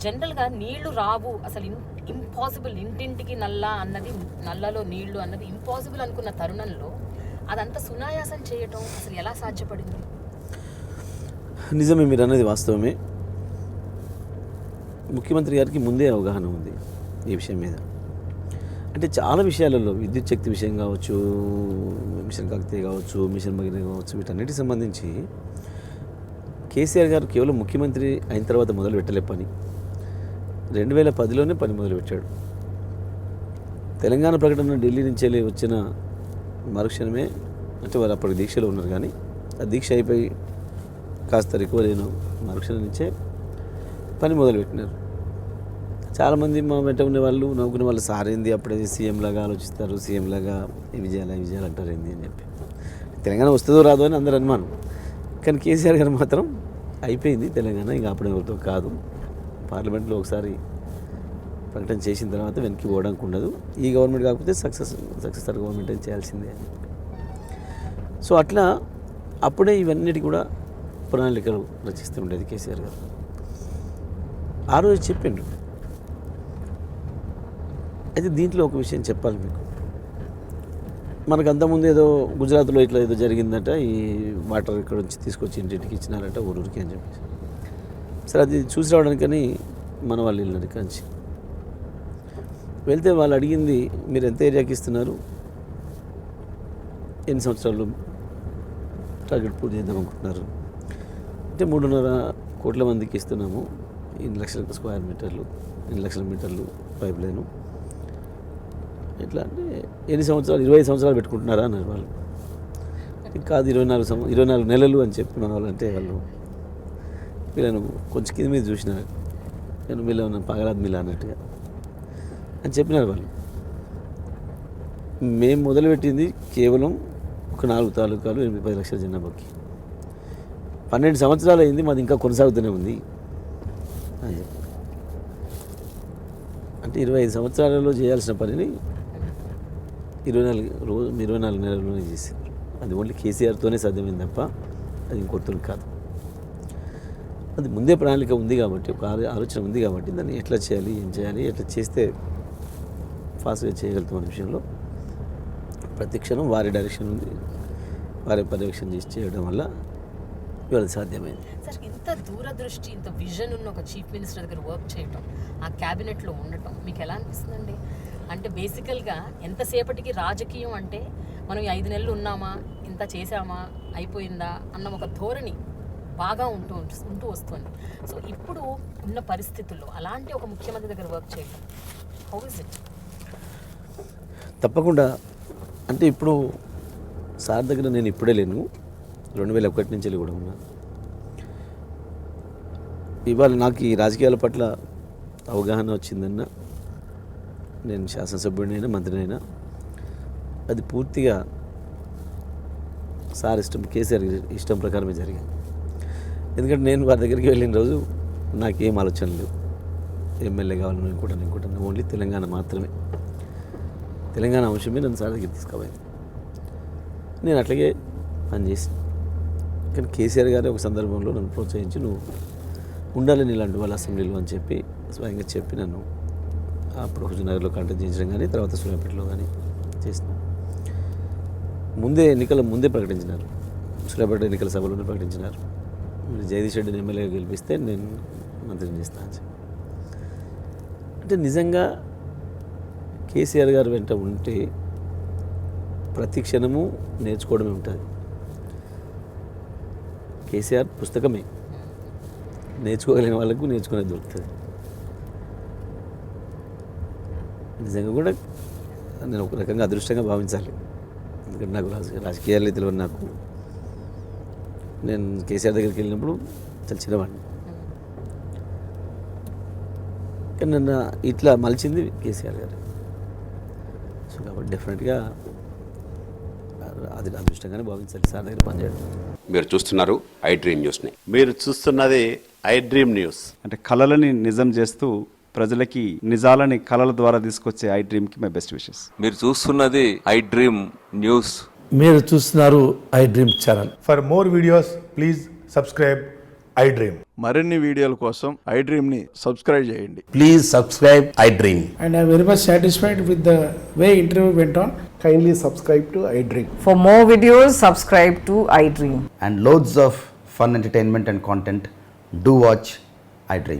జనరల్గా నీళ్లు రావు అసలు ఇంపాసిబుల్, ఇంటింటికి నల్లలో నీళ్లు అన్నది ఇంపాసిబుల్ అనుకున్న తరుణంలో అదంతా సునాయాసం చేయటం అసలు ఎలా సాధ్యపడింది? నిజమే, మీరు అన్నది వాస్తవమే. ముఖ్యమంత్రి గారికి ముందే అవగాహన ఉంది ఈ విషయం మీద. అంటే చాలా విషయాలలో విద్యుత్ శక్తి విషయం కావచ్చు, మిషన్ కాకతీయ కావచ్చు, మిషన్ భగీరథ కావచ్చు, వీటన్నిటికి సంబంధించి కేసీఆర్ గారు కేవలం ముఖ్యమంత్రి అయిన తర్వాత మొదలు పెట్టలే పని. 2010లోనే పని మొదలుపెట్టాడు. తెలంగాణ ప్రకటన ఢిల్లీ నుంచి వచ్చిన మరుక్షణమే, అంటే వాళ్ళు అప్పటికి దీక్షలో ఉన్నారు, కానీ ఆ దీక్ష అయిపోయి కాస్త రికవర్ అయిన మరుక్షణం నుంచే పని మొదలుపెట్టినారు. చాలామంది మా వెంట ఉండే వాళ్ళు నవ్వుకునే వాళ్ళు, సారేంది అప్పుడే సీఎం లాగా ఆలోచిస్తారు, సీఎం లాగా ఇవి చేయాలి అంటారు ఏంది అని చెప్పి. తెలంగాణ వస్తుందో రాదో అని అందరు అనుమానం. కానీ కేసీఆర్ గారు మాత్రం అయిపోయింది తెలంగాణ, ఇంకా అప్పుడు ఎవరితో కాదు, పార్లమెంట్లో ఒకసారి ప్రకటన చేసిన తర్వాత వెనక్కి పోవడానికి ఉండదు, ఈ గవర్నమెంట్ కాకపోతే సక్సెసర్ గవర్నమెంట్ అని చేయాల్సిందే అని. సో అట్లా అప్పుడే ఇవన్నిటి కూడా ప్రణాళికలు రచిస్తూ ఉండేది కేసీఆర్ గారు. ఆ రోజు చెప్పిండు. అయితే దీంట్లో ఒక విషయం చెప్పాలి మీకు. మనకు అంతకుముందు ఏదో గుజరాత్లో ఇట్లా ఏదో జరిగిందట, ఈ వాటర్ ఇక్కడ నుంచి తీసుకొచ్చి ఇంటింటికి ఇచ్చినారట ఊరికి అని చెప్పేసి. సరే అది చూసి రావడానికని మన వాళ్ళు వెళ్ళినారు ఇక్కడి నుంచి. వెళ్తే వాళ్ళు అడిగింది, మీరు ఎంత ఏరియాకి ఇస్తున్నారు, ఎన్ని సంవత్సరాలు టార్గెట్ పూర్తి చేద్దాం అనుకుంటున్నారు అంటే 3.5 కోట్ల మందికి ఇస్తున్నాము, 8 లక్షల స్క్వేర్ మీటర్లు, 8 లక్షల మీటర్లు పైప్ లైను. ఎట్లా అంటే ఎన్ని సంవత్సరాలు, 25 సంవత్సరాలు పెట్టుకుంటున్నారా అన్నారు వాళ్ళు. కాదు 24 నెలలు అని చెప్పి మన వాళ్ళు. అంటే వాళ్ళు వీళ్ళను కొంచెం కింద మీద చూసినారు, నేను వీళ్ళ ఉన్న పగలాద్ మిల్ల అన్నట్టుగా అని చెప్పినారు వాళ్ళు. మేము మొదలుపెట్టింది కేవలం ఒక 4 తాలూకాలు 8-10 లక్షల జనాభాకి, 12 సంవత్సరాలు అయింది, మాది ఇంకా కొనసాగుతూనే ఉంది అని చెప్పి. అంటే 25 సంవత్సరాలలో చేయాల్సిన పనిని 24 నెలల్లోనే చేశారు. అది ఓన్లీ కేసీఆర్తోనే సాధ్యమైంది తప్ప అది ఇంకొకరితో కాదు. అది ముందే ప్రణాళిక ఉంది కాబట్టి, ఒక ఆలోచన ఉంది కాబట్టి దాన్ని ఎట్లా చేయాలి, ఏం చేయాలి, ఎట్లా చేస్తే ఫాస్ట్గా చేయగలుగుతాం అనే విషయంలో ప్రతి క్షణం వారి డైరెక్షన్ ఉంది, వారి పర్యవేక్షణ చేసి చేయడం వల్ల ఇవాళ సాధ్యమైంది. సార్, ఇంత దూరదృష్టి, ఇంత విజన్ ఉన్న ఒక చీఫ్ మినిస్టర్ దగ్గర వర్క్ చేయటం, ఆ క్యాబినెట్లో ఉండటం మీకు ఎలా అనిపిస్తుందండి? అంటే బేసికల్గా ఎంతసేపటికి రాజకీయం అంటే మనం 5 నెలలు ఉన్నామా, ఇంత చేసామా, అయిపోయిందా అన్న ఒక ధోరణి బాగా ఉంటూ వస్తుంది. సో ఇప్పుడు ఉన్న పరిస్థితుల్లో అలాంటి ఒక ముఖ్యమంత్రి దగ్గర వర్క్ చేయటం, హౌ ఇస్ ఇట్? తప్పకుండా. అంటే ఇప్పుడు సార్ దగ్గర నేను ఇప్పుడే లేను, 2001 నుంచి వెళ్ళి కూడా ఉన్నా. ఇవాళ నాకు ఈ రాజకీయాల పట్ల అవగాహన వచ్చిందన్న, నేను శాసనసభ్యుడినైనా మంత్రినైనా అది పూర్తిగా సార్ ఇష్టం, కేసీఆర్ ఇష్టం ప్రకారమే జరిగింది. ఎందుకంటే నేను వారి దగ్గరికి వెళ్ళిన రోజు నాకేం ఆలోచన లేవు, ఎమ్మెల్యే కావాలని ఇంకోటాను, ఓన్లీ తెలంగాణ మాత్రమే, తెలంగాణ అంశమే నన్ను సార్ దగ్గర తీసుకుపోయింది. నేను అట్లాగే పనిచేసి, కానీ కేసీఆర్ గారే ఒక సందర్భంలో నన్ను ప్రోత్సహించి, నువ్వు ఉండాలని ఇలాంటి వాళ్ళ అసెంబ్లీలో అని చెప్పి స్వయంగా చెప్పి నన్ను అప్పుడు హుజూర్నగర్లో కంటెక్ట్ చేయించడం కానీ, తర్వాత సూర్యాపేటలో కానీ చేసిన. ఎన్నికల ముందే ప్రకటించినారు, సూర్యాపేట ఎన్నికల సభలోనే ప్రకటించినారు, మీరు జగదీష్ రెడ్డిని ఎమ్మెల్యేగా గెలిపిస్తే నేను మంత్రిని చేస్తాను అని చెప్పి. అంటే నిజంగా కేసీఆర్ గారు వెంట ఉంటే ప్రతి క్షణము నేర్చుకోవడమే ఉంటుంది. కేసీఆర్ పుస్తకమే, నేర్చుకోగలిగిన వాళ్ళకు నేర్చుకునేది దొరుకుతుంది. నిజంగా కూడా నేను ఒక రకంగా అదృష్టంగా భావించాలి. ఎందుకంటే నాకు రాజకీయాల్లో తెలియదు. నేను కేసీఆర్ దగ్గరికి వెళ్ళినప్పుడు చాలా చిన్నవాడిని, కానీ నన్ను ఇట్లా మలిచింది కేసీఆర్ గారు. సో కాబట్టి డెఫినెట్గా అది అదృష్టంగానే భావించాలి సార్ దగ్గర పనిచేయడం. మీరు చూస్తున్నారు ఐ డ్రీమ్ న్యూస్ని. మీరు చూస్తున్నది ఐ డ్రీమ్ న్యూస్. అంటే కళలని నిజం చేస్తూ ప్రజలకి నిజాలని కళల ద్వారా తీసుకొచ్చే ఐ డ్రీమ్కి మై బెస్ట్ విషెస్. మీరు చూస్తున్నది ఐ డ్రీమ్ న్యూస్. మీరు చూస్తున్నారు I dream channel. For more videos, please subscribe I dream. మరిన్ని వీడియోల కోసం ఐ డ్రీమ్ని సబ్స్క్రైబ్ చేయండి. Please subscribe I dream. and I'm very much satisfied with the way interview went on. Kindly subscribe to I Dream. For more videos, subscribe to iDream. and loads of fun entertainment and content, do watch I Dream.